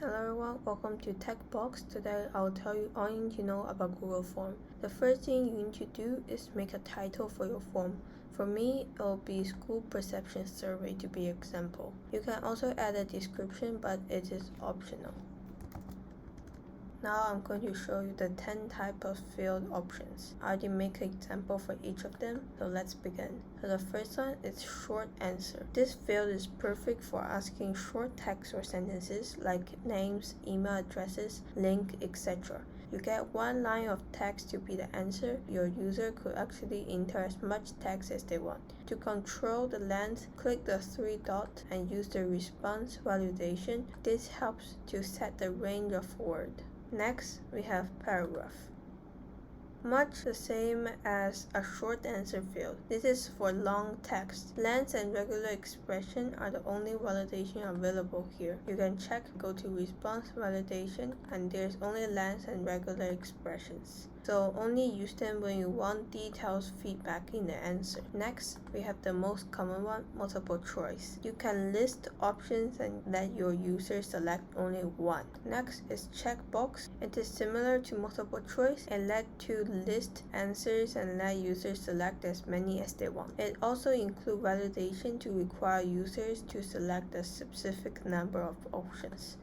Hello everyone, welcome to TechBox. Today I'll tell you all you need to know about Google Form. The first thing you need to do is make a title for your form. For me, it will be School Perception Survey to be example. You can also add a description, but it is optional. Now I'm going to show you the 10 types of field options. I already make an example for each of them, so let's begin. So the first one is short answer. This field is perfect for asking short text or sentences like names, email addresses, link, etc. You get one line of text to be the answer. Your user could actually enter as much text as they want. To control the length, click the three dots and use the response validation. This helps to set the range of words. Next, we have paragraph. Much the same as a short answer field. This is for long text. Length and regular expression are the only validation available here. You can check, go to response validation, and there's only length and regular expressions. So only use them when you want detailed feedback in the answer. Next, we have the most common one, multiple choice. You can list options and let your user select only one. Next is checkbox. It is similar to multiple choice and let to list answers and let users select as many as they want. It also includes validation to require users to select a specific number of options.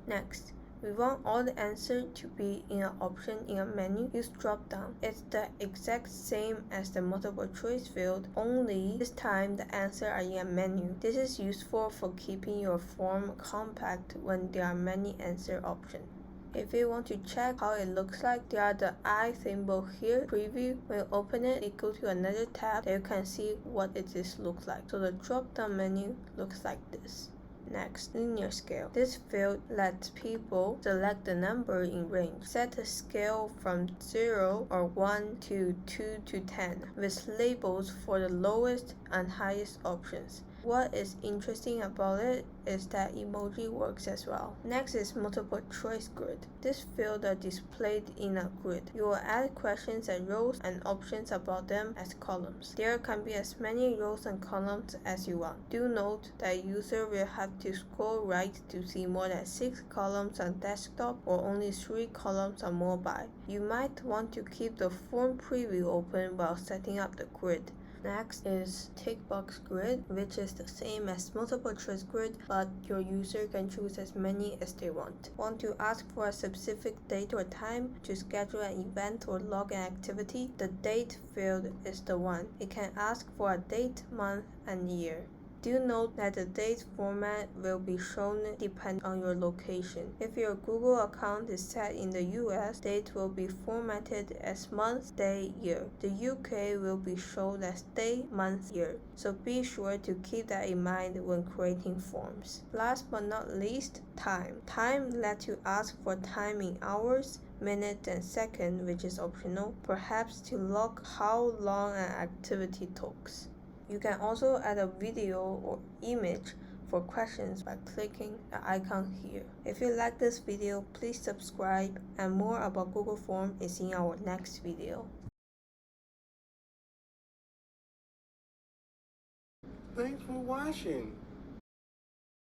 Next, we want all the answers to be in an option in a menu. Use Dropdown. It's the exact same as the multiple choice field, only this time the answers are in a menu. This is useful for keeping your form compact when there are many answer options. If you want to check how it looks like, there are the eye symbol here. Preview. When you open it, you go to another tab. There you can see what it looks like. So the drop-down menu looks like this. Next, linear scale. This field lets people select the number in range. Set the scale from 0 or 1 to 2 to 10 with labels for the lowest and highest options. What is interesting about it is that emoji works as well. Next is multiple choice grid. This field are displayed in a grid. You will add questions and rows and options about them as columns. There can be as many rows and columns as you want. Do note that user will have to scroll right to see more than 6 columns on desktop or only 3 columns on mobile. You might want to keep the form preview open while setting up the grid. Next is TechBox grid, which is the same as multiple choice grid, but your user can choose as many as they want. Want to ask for a specific date or time to schedule an event or log an activity? The date field is the one. It can ask for a date, month, and year. Do note that the date format will be shown depending on your location. If your Google account is set in the US, date will be formatted as month, day, year. The UK will be shown as day, month, year. So be sure to keep that in mind when creating forms. Last but not least, time. Time lets you ask for time in hours, minutes, and seconds, which is optional, perhaps to log how long an activity took. You can also add a video or image for questions by clicking the icon here. If you like this video, please subscribe, and more about Google Form is in our next video. Thanks for watching.